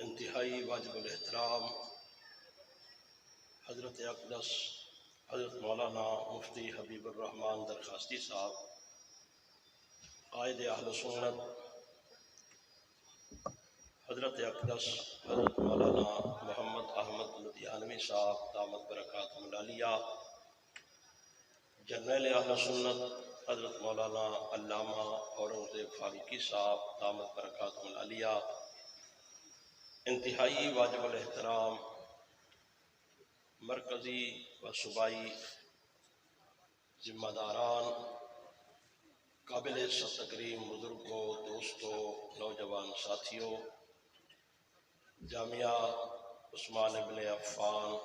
انتہائی واجب الاحترام حضرت اقدس حضرت مولانا مفتی حبیب الرحمان درخواستی صاحب، قائد اہل سنت، حضرت اقدس حضرت مولانا محمد احمد لدھیانوی صاحب دامت برکاتہم العالیہ، جرنیل اہل سنت حضرت مولانا علامہ اورنگزیب فاروقی صاحب دامت برکاتہم العالیہ، انتہائی واجب الاحترام مرکزی و صوبائی ذمہ داران، قابل تکریم بزرگوں، دوستوں، نوجوان ساتھیوں، جامعہ عثمان ابن عفان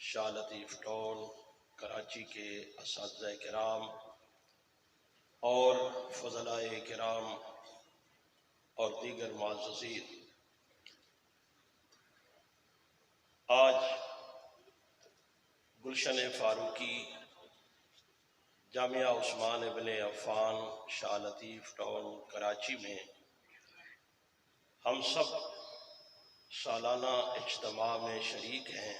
شاہ لطیف ٹون کراچی کے اساتذہ کرام اور فضلائے کرام اور دیگر معززین، آج گلشن فاروقی جامعہ عثمان ابن عفان شاہ لطیف ٹون کراچی میں ہم سب سالانہ اجتماع میں شریک ہیں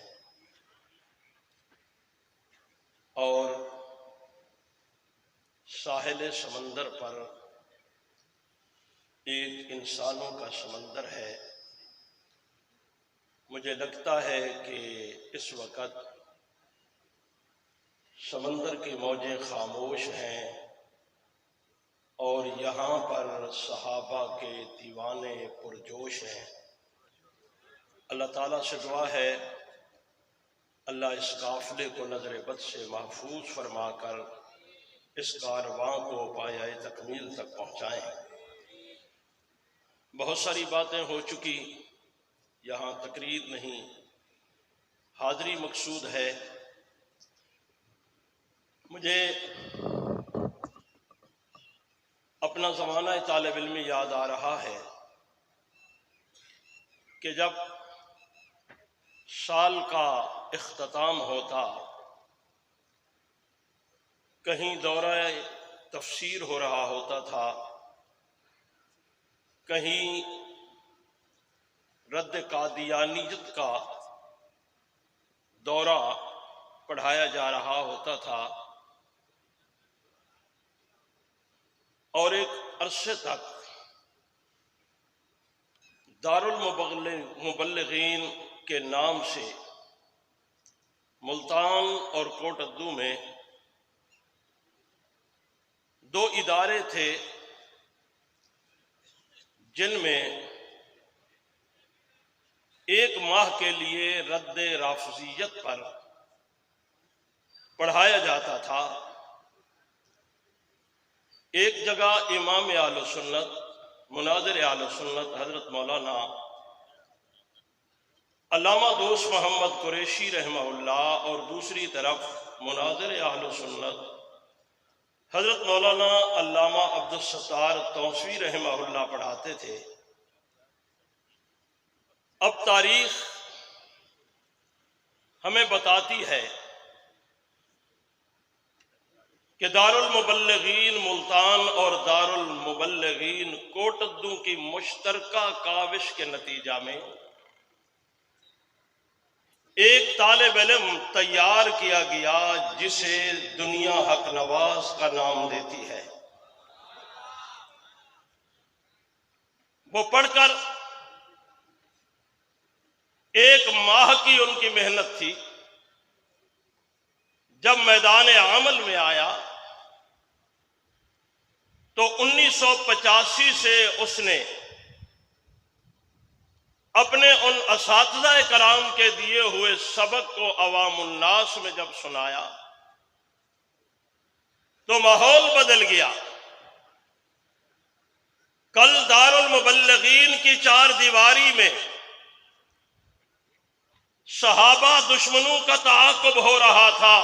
اور ساحل سمندر پر ایک انسانوں کا سمندر ہے۔ مجھے لگتا ہے کہ اس وقت سمندر کی موجیں خاموش ہیں اور یہاں پر صحابہ کے دیوانے پرجوش ہیں۔ اللہ تعالیٰ سے دعا ہے اللہ اس قافلے کو نظر بد سے محفوظ فرما کر اس کارواں کو پایۂ تکمیل تک پہنچائیں۔ بہت ساری باتیں ہو چکی، یہاں تقریر نہیں، حاضری مقصود ہے۔ مجھے اپنا زمانہ طالب علمی یاد آ رہا ہے کہ جب سال کا اختتام ہوتا، کہیں دورہ تفسیر ہو رہا ہوتا تھا، کہیں رد قادیانیت کا دورہ پڑھایا جا رہا ہوتا تھا، اور ایک عرصے تک دارالمبلغین کے نام سے ملتان اور کوٹ ادو میں دو ادارے تھے جن میں ایک ماہ کے لیے رد رافضیت پر پڑھایا جاتا تھا، ایک جگہ امام اہل سنت مناظر اہل سنت حضرت مولانا علامہ دوست محمد قریشی رحمہ اللہ، اور دوسری طرف مناظر اہل سنت حضرت مولانا علامہ عبدالستار توسوی رحمہ اللہ پڑھاتے تھے۔ اب تاریخ ہمیں بتاتی ہے کہ دارالمبلغین ملتان اور دارالمبلغین کوٹ ادو کی مشترکہ کاوش کے نتیجہ میں ایک طالب علم تیار کیا گیا جسے دنیا حق نواز کا نام دیتی ہے۔ وہ پڑھ کر ایک ماہ کی ان کی محنت تھی، جب میدان عمل میں آیا تو 1985 سے اس نے اپنے ان اساتذہ کرام کے دیے ہوئے سبق کو عوام الناس میں جب سنایا تو ماحول بدل گیا۔ کل دارالمبلغین کی چار دیواری میں صحابہ دشمنوں کا تعاقب ہو رہا تھا،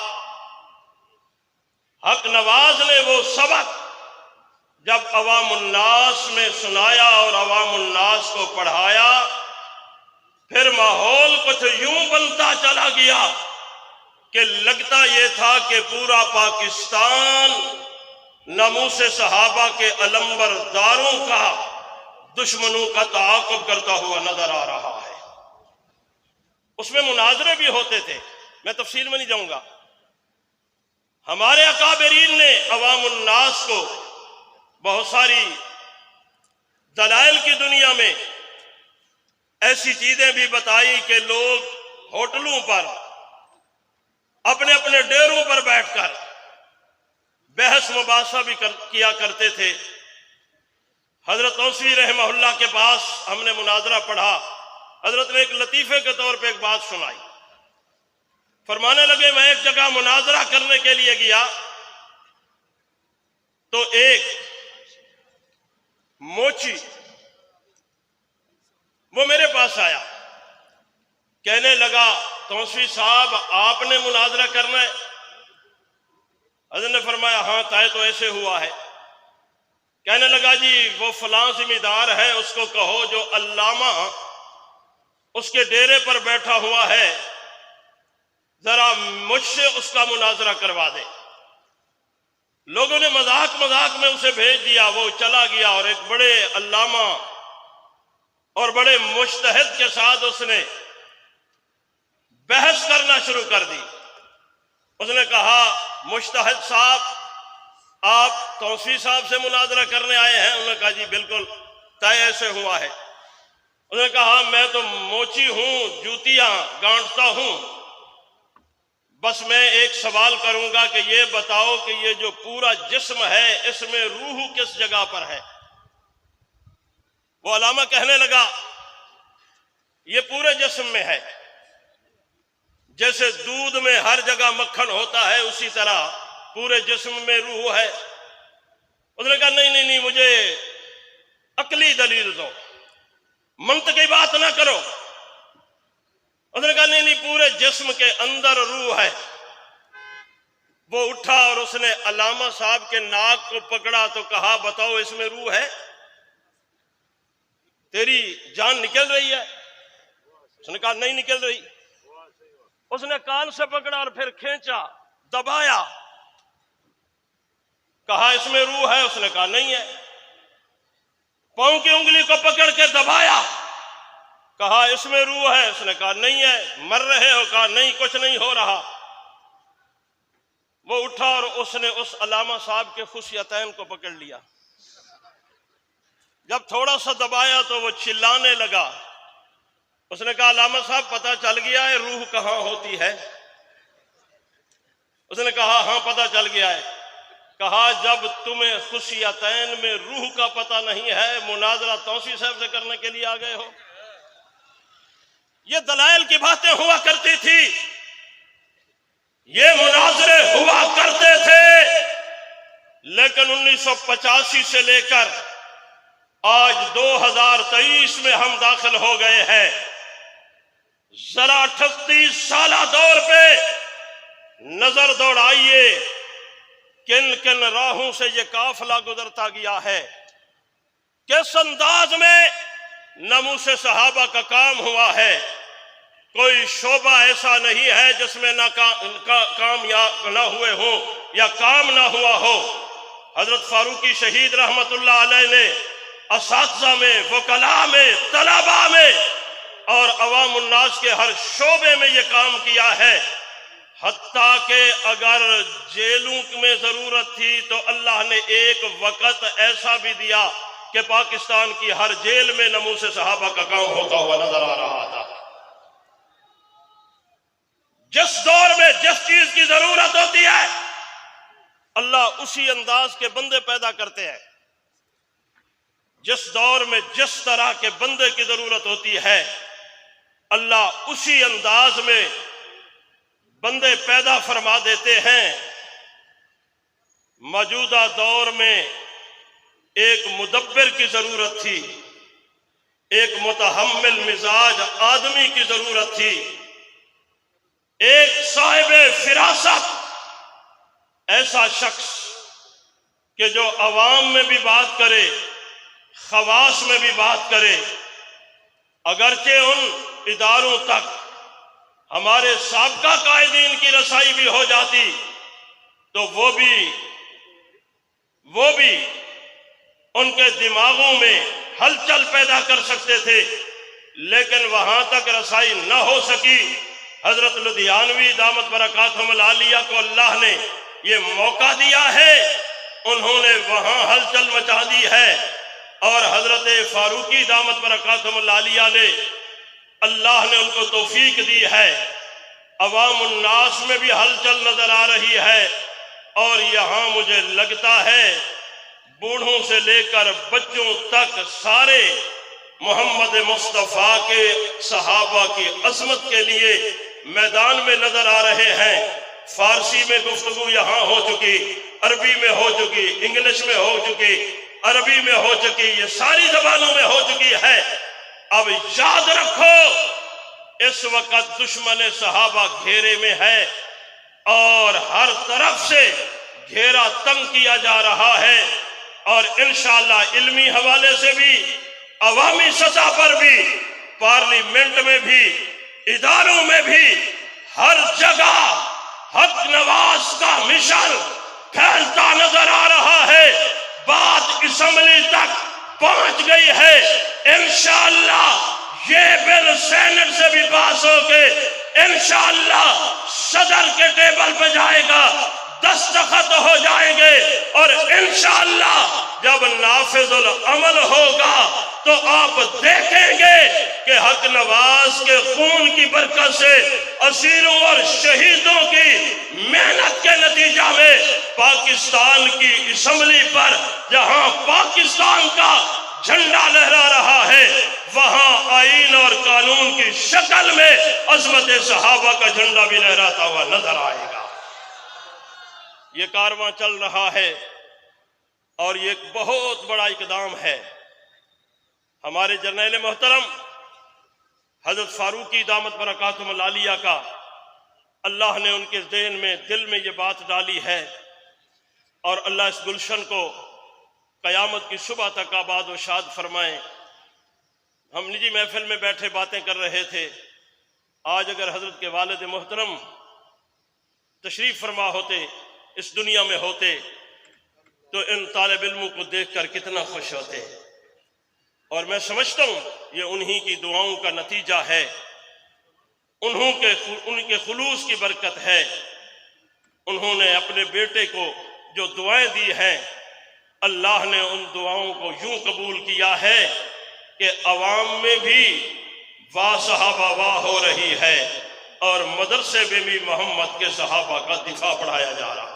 حق نواز نے وہ سبق جب عوام الناس میں سنایا اور عوام الناس کو پڑھایا، پھر ماحول کچھ یوں بنتا چلا گیا کہ لگتا یہ تھا کہ پورا پاکستان ناموس صحابہ کے علمبرداروں کا دشمنوں کا تعاقب کرتا ہوا نظر آ رہا ہے۔ اس میں مناظرے بھی ہوتے تھے، میں تفصیل میں نہیں جاؤں گا۔ ہمارے اکابرین نے عوام الناس کو بہت ساری دلائل کی دنیا میں ایسی چیزیں بھی بتائی کہ لوگ ہوٹلوں پر اپنے اپنے ڈیروں پر بیٹھ کر بحث مباحثہ بھی کیا کرتے تھے۔ حضرت توسیع رحمہ اللہ کے پاس ہم نے مناظرہ پڑھا، حضرت نے ایک لطیفے کے طور پہ ایک بات سنائی، فرمانے لگے میں ایک جگہ مناظرہ کرنے کے لیے گیا تو ایک موچی وہ میرے پاس آیا، کہنے لگا توسیع صاحب آپ نے مناظرہ کرنا ہے؟ حضرت نے فرمایا ہاں طے تو ایسے ہوا ہے۔ کہنے لگا جی وہ فلاں ذمہ دار ہے، اس کو کہو جو علامہ اس کے ڈیرے پر بیٹھا ہوا ہے ذرا مجھ سے اس کا مناظرہ کروا دے۔ لوگوں نے مذاق میں اسے بھیج دیا، وہ چلا گیا اور ایک بڑے علامہ اور بڑے مجتہد کے ساتھ اس نے بحث کرنا شروع کر دی۔ اس نے کہا مجتہد صاحب آپ توسیع صاحب سے مناظرہ کرنے آئے ہیں؟ انہوں نے کہا جی بالکل طے ایسے ہوا ہے۔ انہوں نے کہا میں تو موچی ہوں، جوتیاں گانٹتا ہوں، بس میں ایک سوال کروں گا کہ یہ بتاؤ کہ یہ جو پورا جسم ہے اس میں روح کس جگہ پر ہے؟ وہ علامہ کہنے لگا یہ پورے جسم میں ہے، جیسے دودھ میں ہر جگہ مکھن ہوتا ہے اسی طرح پورے جسم میں روح ہے۔ اس نے کہا نہیں مجھے عقلی دلیل دو، منطقی بات نہ کرو۔ اس نے کہا نہیں پورے جسم کے اندر روح ہے۔ وہ اٹھا اور اس نے علامہ صاحب کے ناک کو پکڑا تو کہا بتاؤ اس میں روح ہے؟ تیری جان نکل رہی ہے؟ اس نے کہا نہیں نکل رہی۔ اس نے کان سے پکڑا اور پھر کھینچا، دبایا، کہا اس میں روح ہے؟ اس نے کہا نہیں ہے۔ پاؤں کی انگلی کو پکڑ کے دبایا، کہا اس میں روح ہے؟ اس نے کہا نہیں ہے۔ مر رہے ہو؟ کہا نہیں کچھ نہیں ہو رہا۔ وہ اٹھا اور اس نے اس علامہ صاحب کے خصیتین کو پکڑ لیا، جب تھوڑا سا دبایا تو وہ چلانے لگا۔ اس نے کہا علامہ صاحب پتہ چل گیا ہے روح کہاں ہوتی ہے؟ اس نے کہا ہاں پتہ چل گیا ہے۔ کہا جب تمہیں خصیتین میں روح کا پتہ نہیں ہے مناظرہ توسیع صاحب سے کرنے کے لیے آ گئے ہو؟ یہ دلائل کی باتیں ہوا کرتی تھی، یہ مناظرے ہوا کرتے تھے، لیکن 1985 سے لے کر آج 2023 میں ہم داخل ہو گئے ہیں۔ ذرا 38 سالہ دور پہ نظر دوڑائیے، کن کن راہوں سے یہ قافلہ گزرتا گیا ہے، کس انداز میں ناموس صحابہ کا کام ہوا ہے۔ کوئی شعبہ ایسا نہیں ہے جس میں نہ کامیاب نہ ہوئے ہوں یا کام نہ ہوا ہو۔ حضرت فاروقی شہید رحمت اللہ علیہ نے اساتذہ میں، وکلاء میں، طلباء میں اور عوام الناس کے ہر شعبے میں یہ کام کیا ہے، حتیٰ کہ اگر جیلوں میں ضرورت تھی تو اللہ نے ایک وقت ایسا بھی دیا کہ پاکستان کی ہر جیل میں ناموس صحابہ کا کام ہوتا ہوا نظر آ رہا تھا۔ جس دور میں جس چیز کی ضرورت ہوتی ہے اللہ اسی انداز کے بندے پیدا کرتے ہیں، جس دور میں جس طرح کے بندے کی ضرورت ہوتی ہے اللہ اسی انداز میں بندے پیدا فرما دیتے ہیں۔ موجودہ دور میں ایک مدبر کی ضرورت تھی، ایک متحمل مزاج آدمی کی ضرورت تھی، ایک صاحب فراست، ایسا شخص کہ جو عوام میں بھی بات کرے، خواص میں بھی بات کرے، اگرچہ ان اداروں تک ہمارے سابقہ قائدین کی رسائی بھی ہو جاتی تو وہ بھی ان کے دماغوں میں ہلچل پیدا کر سکتے تھے، لیکن وہاں تک رسائی نہ ہو سکی۔ حضرت لدھیانوی دامت برکاتہم العالیہ کو اللہ نے یہ موقع دیا ہے، انہوں نے وہاں ہلچل مچا دی ہے، اور حضرت فاروقی دامت برکاتہم العالیہ نے اللہ نے ان کو توفیق دی ہے۔ عوام الناس میں بھی ہلچل نظر آ رہی ہے، اور یہاں مجھے لگتا ہے بوڑھوں سے لے کر بچوں تک سارے محمد مصطفیٰ کے صحابہ کی عظمت کے لیے میدان میں نظر آ رہے ہیں۔ فارسی میں گفتگو یہاں ہو چکی، عربی میں ہو چکی، انگلش میں ہو چکی، عربی میں ہو چکی، یہ ساری زبانوں میں ہو چکی ہے۔ اب یاد رکھو اس وقت دشمن صحابہ گھیرے میں ہے، اور ہر طرف سے گھیرا تنگ کیا جا رہا ہے، اور انشاءاللہ علمی حوالے سے بھی، عوامی سطح پر بھی، پارلیمنٹ میں بھی، اداروں میں بھی، ہر جگہ حق نواز کا مشن پھیلتا نظر آ رہا ہے۔ بات اسمبلی تک پہنچ گئی ہے، انشاءاللہ یہ بل سینٹ سے بھی پاس ہو کے انشاءاللہ صدر کے ٹیبل پہ جائے گا، دستخط ہو جائیں گے، اور انشاءاللہ جب نافذ العمل ہوگا تو آپ دیکھیں گے کہ حق نواز کے خون کی برکت سے، اسیروں اور شہیدوں کی محنت کے نتیجہ میں پاکستان کی اسمبلی پر جہاں پاکستان کا جھنڈا لہرا رہا ہے، وہاں آئین اور قانون کی شکل میں عظمت صحابہ کا جھنڈا بھی لہراتا ہوا نظر آئے گا۔ یہ کارواں چل رہا ہے، اور یہ ایک بہت بڑا اقدام ہے۔ ہمارے جرنیل محترم حضرت فاروقی دامت برکاتہم العالیہ کا اللہ نے ان کے ذہن میں، دل میں یہ بات ڈالی ہے، اور اللہ اس گلشن کو قیامت کی صبح تک آباد و شاد فرمائیں۔ ہم نجی محفل میں بیٹھے باتیں کر رہے تھے، آج اگر حضرت کے والد محترم تشریف فرما ہوتے، اس دنیا میں ہوتے، تو ان طالب علموں کو دیکھ کر کتنا خوش ہوتے۔ اور میں سمجھتا ہوں یہ انہی کی دعاؤں کا نتیجہ ہے، ان کے خلوص کی برکت ہے۔ انہوں نے اپنے بیٹے کو جو دعائیں دی ہیں، اللہ نے ان دعاؤں کو یوں قبول کیا ہے کہ عوام میں بھی واہ صحابہ واہ ہو رہی ہے، اور مدرسے میں بھی محمد کے صحابہ کا دفاع پڑھایا جا رہا ہے۔